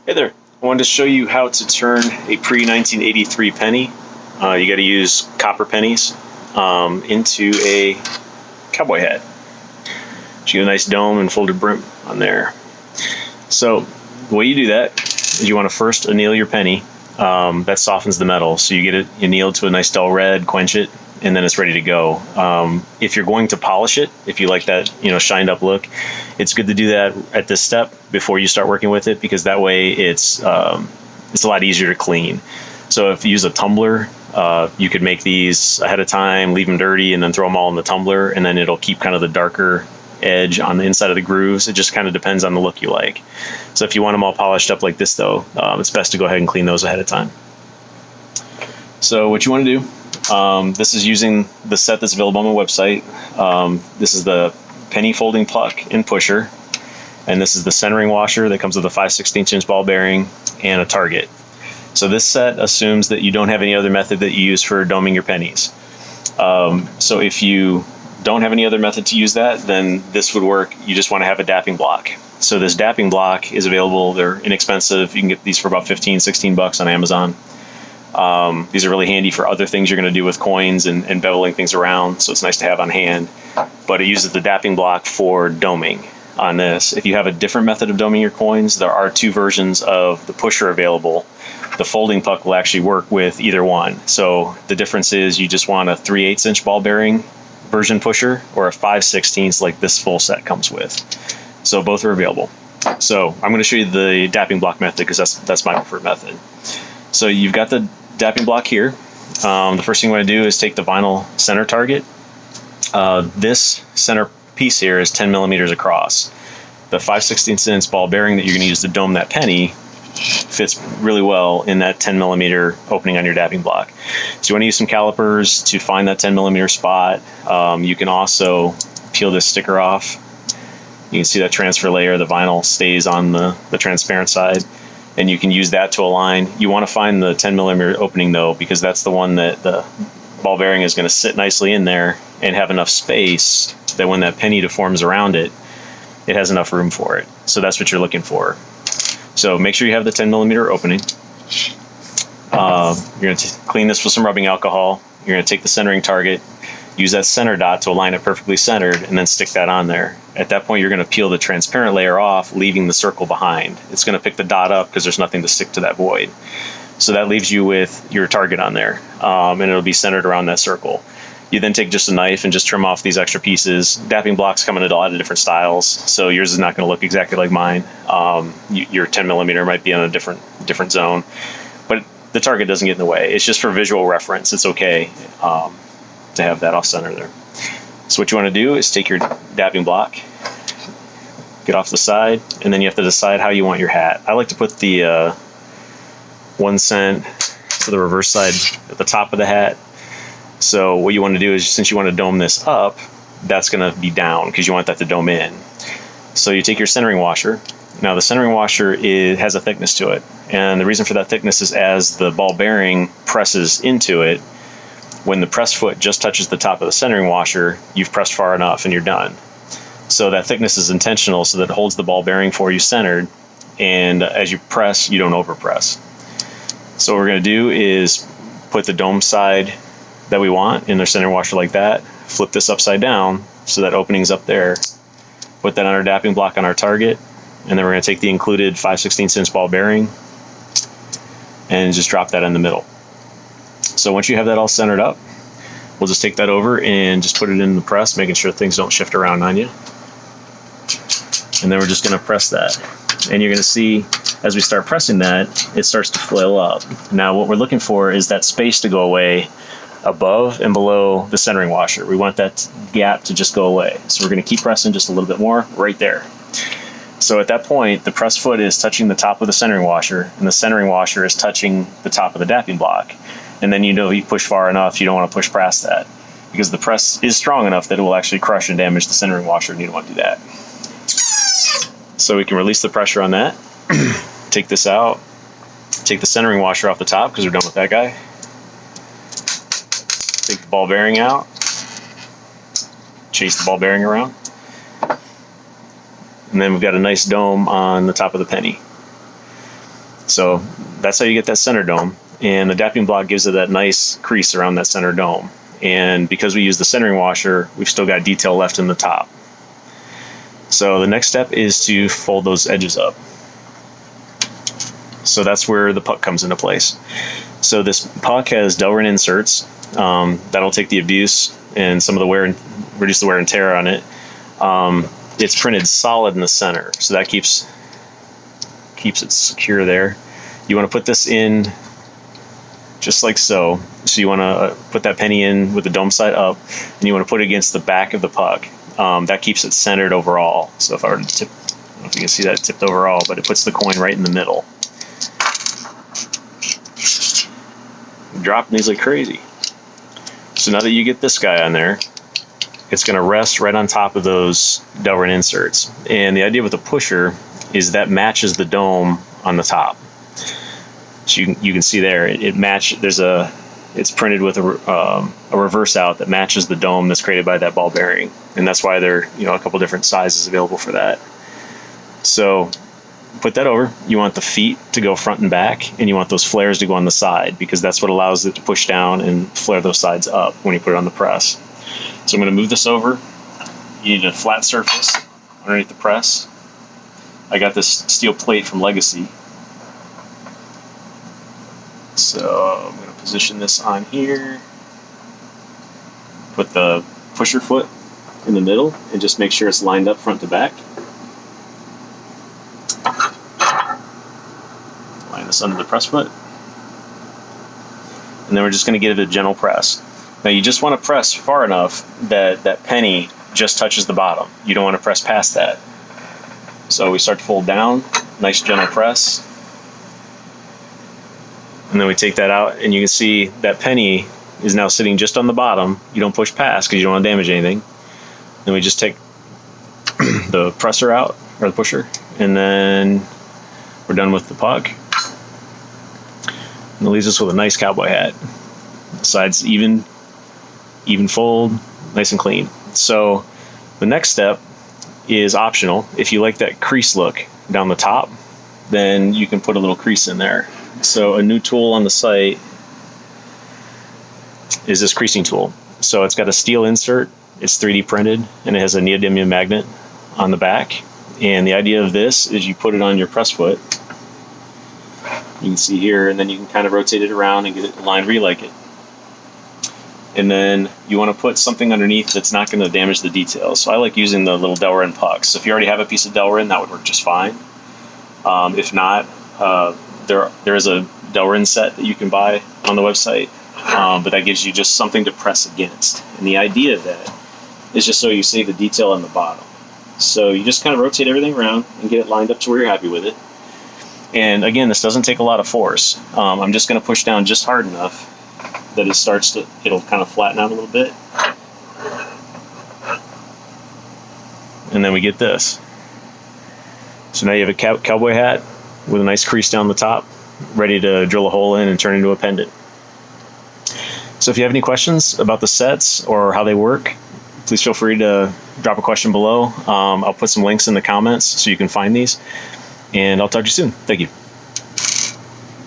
Hey there, I wanted to show you how to turn a pre-1983 penny. You got to use copper pennies into a cowboy hat. So you get a nice dome and folded brim on there. So the way you do that is you want to first anneal your penny. That softens the metal, so you get it annealed to a nice dull red, quench it, and then it's ready to go. If you're going to polish it, if you like that, shined up look, it's good to do that at this step before you start working with it, because that way it's a lot easier to clean. So if you use a tumbler, you could make these ahead of time, leave them dirty, and then throw them all in the tumbler, and then it'll keep kind of the darker edge on the inside of the grooves. It just kind of depends on the look you like. So if you want them all polished up like this though, it's best to go ahead and clean those ahead of time. So what you want to do, this is using the set that's available on my website. This is the penny folding puck and pusher, and this is the centering washer that comes with a 5/16 inch ball bearing and a target. So this set assumes that you don't have any other method that you use for doming your pennies. So if you don't have any other method to use that, then this would work. You just want to have a dapping block. So this dapping block is available. They're inexpensive. You can get these for about 15, 16 bucks on Amazon. These are really handy for other things you're going to do with coins and beveling things around, so it's nice to have on hand. But it uses the dapping block for doming on this. If you have a different method of doming your coins, there are two versions of the pusher available. The folding puck will actually work with either one. So the difference is you just want a 3/8 inch ball bearing version pusher or a 5/16 like this full set comes with. So both are available. So I'm going to show you the dapping block method because that's my preferred method. So you've got the dapping block here. The first thing you want to do is take the vinyl center target. This center piece here is 10 millimeters across. The 5/16 inch ball bearing that you're going to use to dome that penny fits really well in that 10 millimeter opening on your dapping block. So you want to use some calipers to find that 10 millimeter spot. You can also peel this sticker off. You can see that transfer layer, the vinyl stays on the transparent side, and you can use that to align. You want to find the 10 millimeter opening though, because that's the one that the ball bearing is going to sit nicely in there and have enough space that when that penny deforms around it, it has enough room for it. So that's what you're looking for. So make sure you have the 10 millimeter opening. You're going to clean this with some rubbing alcohol. You're going to take the centering target, use that center dot to align it perfectly centered, and then stick that on there. At that point, you're going to peel the transparent layer off, leaving the circle behind. It's going to pick the dot up because there's nothing to stick to that void. So that leaves you with your target on there, and it'll be centered around that circle. You then take just a knife and just trim off these extra pieces. Dapping blocks come in a lot of different styles, so yours is not going to look exactly like mine. Your 10 millimeter might be on a different zone, but the target doesn't get in the way. It's just for visual reference. It's okay to have that off center there. So what you want to do is take your dapping block, get off the side, and then you have to decide how you want your hat. I like to put the 1 cent to the reverse side at the top of the hat. So what you want to do is, since you want to dome this up, that's going to be down because you want that to dome in. So you take your centering washer. Now the centering washer has a thickness to it, and the reason for that thickness is as the ball bearing presses into it, when the press foot just touches the top of the centering washer, you've pressed far enough and you're done. So that thickness is intentional so that it holds the ball bearing for you centered, and as you press, you don't overpress. So what we're going to do is put the dome side that we want in the center washer like that, flip this upside down so that opening's up there, put that on our dapping block on our target, and then we're going to take the included 5/16 inch ball bearing and just drop that in the middle. So once you have that all centered up, we'll just take that over and just put it in the press, making sure things don't shift around on you. And then we're just going to press that. And you're going to see as we start pressing that, it starts to flail up. Now what we're looking for is that space to go away above and below the centering washer. We want that gap to just go away. So we're going to keep pressing just a little bit more right there. So at that point, the press foot is touching the top of the centering washer, and the centering washer is touching the top of the dapping block. And then you push far enough, you don't want to push past that, because the press is strong enough that it will actually crush and damage the centering washer, and you don't want to do that. So we can release the pressure on that, take this out, take the centering washer off the top because we're done with that guy. Take the ball bearing out, chase the ball bearing around, and then we've got a nice dome on the top of the penny. So that's how you get that center dome. And the dapping block gives it that nice crease around that center dome. And because we use the centering washer, we've still got detail left in the top. So the next step is to fold those edges up. So that's where the puck comes into place. So this puck has Delrin inserts. That'll take the abuse and some of the wear and reduce the wear and tear on it. It's printed solid in the center, so that keeps it secure there. You want to put this in just like so. So you want to put that penny in with the dome side up, and you want to put it against the back of the puck. That keeps it centered overall. So if I were to tip, I don't know if you can see that it tipped overall, but it puts the coin right in the middle. Dropping these like crazy. So now that you get this guy on there, it's going to rest right on top of those Delrin inserts. And the idea with the pusher is that matches the dome on the top. So you can see there, it's printed with a reverse out that matches the dome that's created by that ball bearing. And that's why there are a couple different sizes available for that. So put that over. You want the feet to go front and back, and you want those flares to go on the side, because that's what allows it to push down and flare those sides up when you put it on the press. So I'm going to move this over. You need a flat surface underneath the press. I got this steel plate from Legacy. So I'm going to position this on here. Put the pusher foot in the middle and just make sure it's lined up front to back. Line this under the press foot. And then we're just going to give it a gentle press. Now you just want to press far enough that that penny just touches the bottom. You don't want to press past that. So we start to fold down, nice gentle press. And then we take that out, and you can see that penny is now sitting just on the bottom. You don't push past because you don't want to damage anything. Then we just take the presser out, or the pusher, and then we're done with the puck. And it leaves us with a nice cowboy hat. The sides even fold, nice and clean. So the next step is optional. If you like that crease look down the top, then you can put a little crease in there. So a new tool on the site is this creasing tool. So it's got a steel insert, it's 3D printed, and it has a neodymium magnet on the back. And the idea of this is you put it on your press foot. You can see here, and then you can kind of rotate it around and get it aligned where you like it. And then you want to put something underneath that's not going to damage the details. So I like using the little Delrin pucks. So if you already have a piece of Delrin, that would work just fine. If not, there is a Delrin set that you can buy on the website, but that gives you just something to press against. And the idea of that is just so you save the detail on the bottom. So you just kind of rotate everything around and get it lined up to where you're happy with it. And again, this doesn't take a lot of force. I'm just going to push down just hard enough that it'll kind of flatten out a little bit. And then we get this. So now you have a cowboy hat with a nice crease down the top, ready to drill a hole in and turn into a pendant. So if you have any questions about the sets or how they work, please feel free to drop a question below. I'll put some links in the comments so you can find these. And I'll talk to you soon. Thank you.